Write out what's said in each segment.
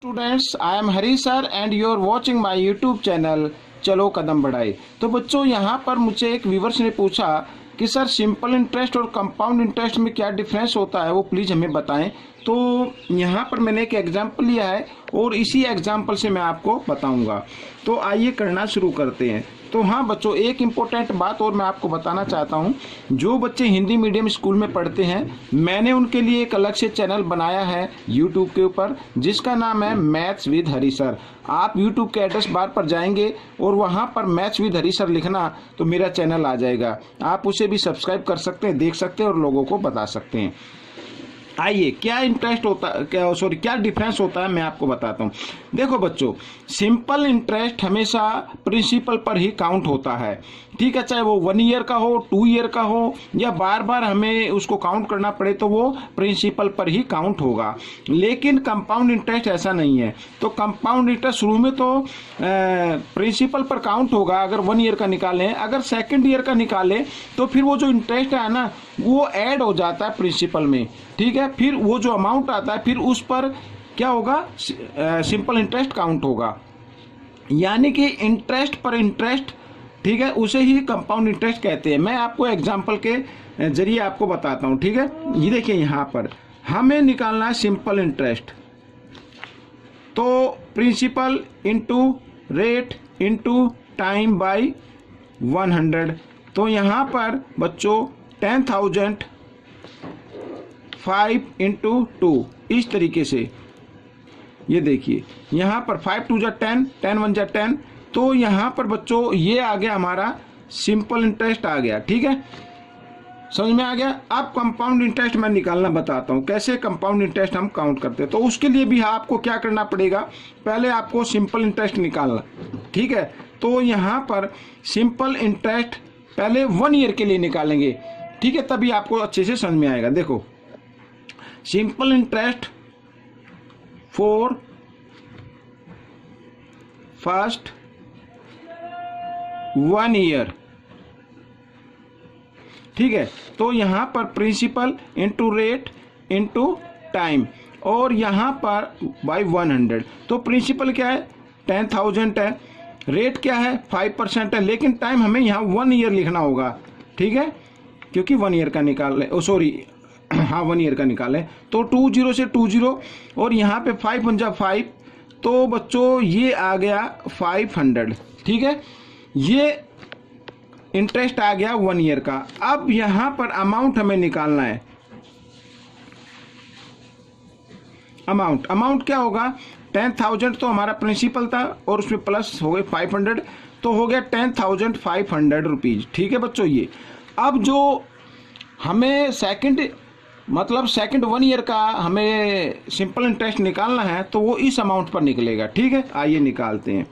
Students, I am Hari sir and you are watching my YouTube channel चलो कदम बढ़ाए। तो बच्चों, यहाँ पर मुझे एक व्यूवर्स ने पूछा कि सर सिंपल इंटरेस्ट और कंपाउंड इंटरेस्ट में क्या डिफरेंस होता है, वो प्लीज़ हमें बताएं। तो यहाँ पर मैंने एक एग्जाम्पल लिया है और इसी एग्जाम्पल से मैं आपको बताऊंगा। तो आइए करना शुरू करते हैं। तो हाँ बच्चों, एक इम्पोर्टेंट बात और मैं आपको बताना चाहता हूँ। जो बच्चे हिंदी मीडियम स्कूल में पढ़ते हैं, मैंने उनके लिए एक अलग से चैनल बनाया है यूट्यूब के ऊपर, जिसका नाम है मैथ्स विद हरी सर। आप यूट्यूब के एड्रेस बार पर जाएंगे और वहाँ पर मैथ्स विद हरी सर लिखना तो मेरा चैनल आ जाएगा। आप उसे भी सब्सक्राइब कर सकते हैं, देख सकते हैं और लोगों को बता सकते हैं। आइए, क्या इंटरेस्ट होता क्या डिफरेंस होता है मैं आपको बताता हूँ। देखो बच्चों, सिंपल इंटरेस्ट हमेशा प्रिंसिपल पर ही काउंट होता है, ठीक है। चाहे वो 1 ईयर का हो, 2 ईयर का हो या बार बार हमें उसको काउंट करना पड़े, तो वो प्रिंसिपल पर ही काउंट होगा। लेकिन कंपाउंड इंटरेस्ट ऐसा नहीं है। तो कंपाउंड इंटरेस्ट शुरू में तो प्रिंसिपल पर काउंट होगा अगर 1 ईयर का निकालें। अगर 2nd ईयर का निकालें तो फिर वो जो इंटरेस्ट है ना, वो ऐड हो जाता है प्रिंसिपल में, ठीक है। फिर वो जो अमाउंट आता है, फिर उस पर क्या होगा, सिंपल इंटरेस्ट काउंट होगा। यानी कि इंटरेस्ट पर इंटरेस्ट, ठीक है, उसे ही कंपाउंड इंटरेस्ट कहते हैं। मैं आपको एग्जांपल के जरिए आपको बताता हूं, ठीक है। ये देखिए, यहाँ पर हमें निकालना है सिंपल इंटरेस्ट। तो principal into rate into time by 100। तो यहाँ पर बच्चों 10,000 5 इंटू 2, इस तरीके से। ये देखिए, यहाँ पर 5 2 जा 10, 10 1 जा 10। तो यहाँ पर बच्चों ये आ गया हमारा सिंपल इंटरेस्ट आ गया, ठीक है। समझ में आ गया। अब कंपाउंड इंटरेस्ट मैं निकालना बताता हूँ, कैसे कंपाउंड इंटरेस्ट हम काउंट करते हैं। तो उसके लिए भी आपको क्या करना पड़ेगा, पहले आपको सिंपल इंटरेस्ट निकालना, ठीक है। तो यहाँ पर सिंपल इंटरेस्ट पहले 1 ईयर के लिए निकालेंगे, ठीक है, तभी आपको अच्छे से समझ में आएगा। देखो, simple interest for first 1 year, ठीक है। तो यहां पर principal into rate into time और यहां पर बाई 100। तो प्रिंसिपल क्या है, 10,000 है, रेट क्या है 5% है, लेकिन टाइम हमें यहाँ 1 ईयर लिखना होगा, ठीक है, क्योंकि 1 ईयर का निकाल ले, सॉरी हाँ 1 ईयर का निकालें। तो 20 से 20 और यहाँ पे 5 पंजा 5, तो बच्चों ये आ गया 500, ठीक है। ये इंटरेस्ट आ गया 1 ईयर का। अब यहाँ पर अमाउंट हमें निकालना है। अमाउंट क्या होगा, 10,000 तो हमारा प्रिंसिपल था और उसमें प्लस हो गए 500, तो हो गया 10,500 रुपीज, ठीक है बच्चों। ये अब जो हमें सेकंड 1 ईयर का हमें सिंपल इंटरेस्ट निकालना है, तो वो इस अमाउंट पर निकलेगा, ठीक है। आइए निकालते हैं।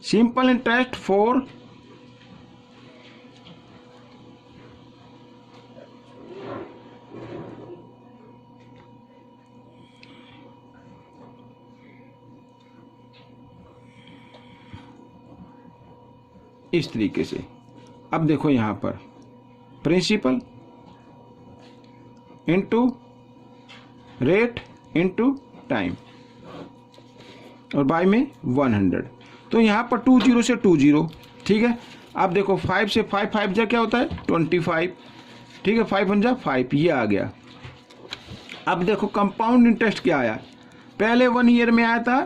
सिंपल इंटरेस्ट फॉर इस तरीके से। अब देखो, यहाँ पर principal into rate into time और बाय में 100। तो यहाँ पर 20 से 20, ठीक है। अब देखो 5 से 5 5 जा क्या होता है 25, ठीक है, 5 1 जा 5, ये आ गया। अब देखो कंपाउंड इंटरेस्ट क्या आया, पहले 1 ईयर में आया था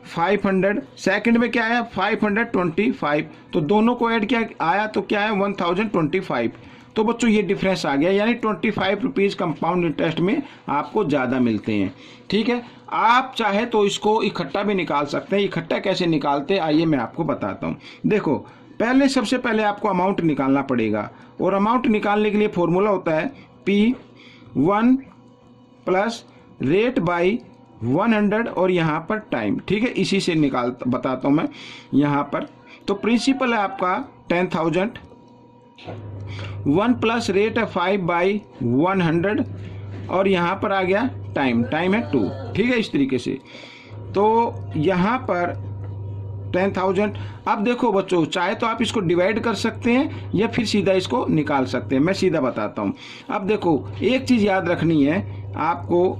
500, सेकंड में क्या आया 525, तो दोनों को ऐड किया आया तो क्या है 1025। तो बच्चों ये डिफरेंस आ गया, यानी 25 रुपीज़ कंपाउंड इंटरेस्ट में आपको ज़्यादा मिलते हैं, ठीक है। आप चाहे तो इसको इकट्ठा भी निकाल सकते हैं। इकट्ठा कैसे निकालते हैं, आइए मैं आपको बताता हूँ। देखो, सबसे पहले आपको अमाउंट निकालना पड़ेगा और अमाउंट निकालने के लिए फॉर्मूला होता है P1 प्लस रेट बाई 100 और यहाँ पर टाइम, ठीक है। इसी से बताता हूँ मैं यहाँ पर। तो प्रिंसिपल है आपका 10,000, 1 प्लस रेट है 5 बाई 100 और यहाँ पर आ गया टाइम है 2, ठीक है, इस तरीके से। तो यहाँ पर 10,000। अब देखो बच्चों, चाहे तो आप इसको डिवाइड कर सकते हैं या फिर सीधा इसको निकाल सकते हैं। मैं सीधा बताता हूँ। अब देखो, एक चीज़ याद रखनी है आपको,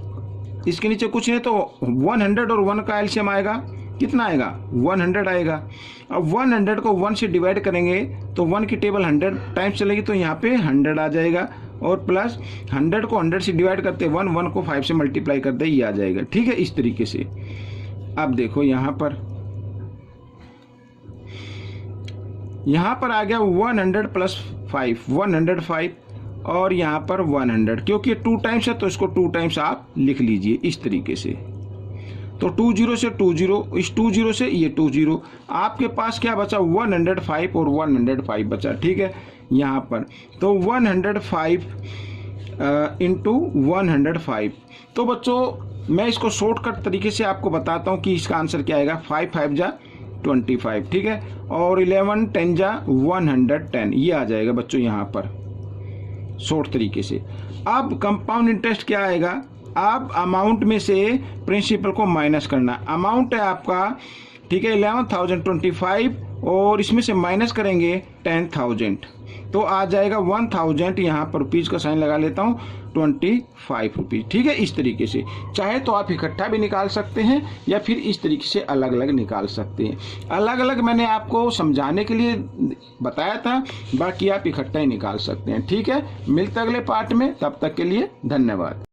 इसके नीचे कुछ नहीं तो 100 और 1 का एलसीएम आएगा, कितना आएगा 100 आएगा। अब 100 को 1 से डिवाइड करेंगे तो 1 की टेबल 100 टाइम्स चलेगी तो यहाँ पे 100 आ जाएगा, और प्लस 100 को 100 से डिवाइड करते 1 को 5 से मल्टीप्लाई करते ये आ जाएगा। ठीक है, इस तरीके से। अब देखो यहाँ पर आ गया 100 प्लस 5 105, और यहाँ पर 100, क्योंकि 2 टाइम्स है तो इसको 2 टाइम्स आप लिख लीजिए इस तरीके से। तो 20 से 20, इस 20 से ये 20, आपके पास क्या बचा 105 और 105 बचा। ठीक है, यहाँ पर तो 105 इंटू 105। तो बच्चों मैं इसको शॉर्टकट तरीके से आपको बताता हूँ कि इसका आंसर क्या आएगा। 5 5 जा 25, ठीक है, और 11 10 जा 110, ये आ जाएगा बच्चों यहाँ पर शॉर्ट तरीके से। अब कंपाउंड इंटरेस्ट क्या आएगा, आप अमाउंट में से प्रिंसिपल को माइनस करना। अमाउंट है आपका, ठीक है, 11,025, और इसमें से माइनस करेंगे 10,000 तो आ जाएगा 1,000, यहाँ पर रुपीज़ का साइन लगा लेता हूँ, 25 रुपीज़। ठीक है, इस तरीके से चाहे तो आप इकट्ठा भी निकाल सकते हैं या फिर इस तरीके से अलग अलग निकाल सकते हैं। अलग अलग मैंने आपको समझाने के लिए बताया था, बाकी आप इकट्ठा ही निकाल सकते हैं। ठीक है, मिलते अगले पार्ट में, तब तक के लिए धन्यवाद।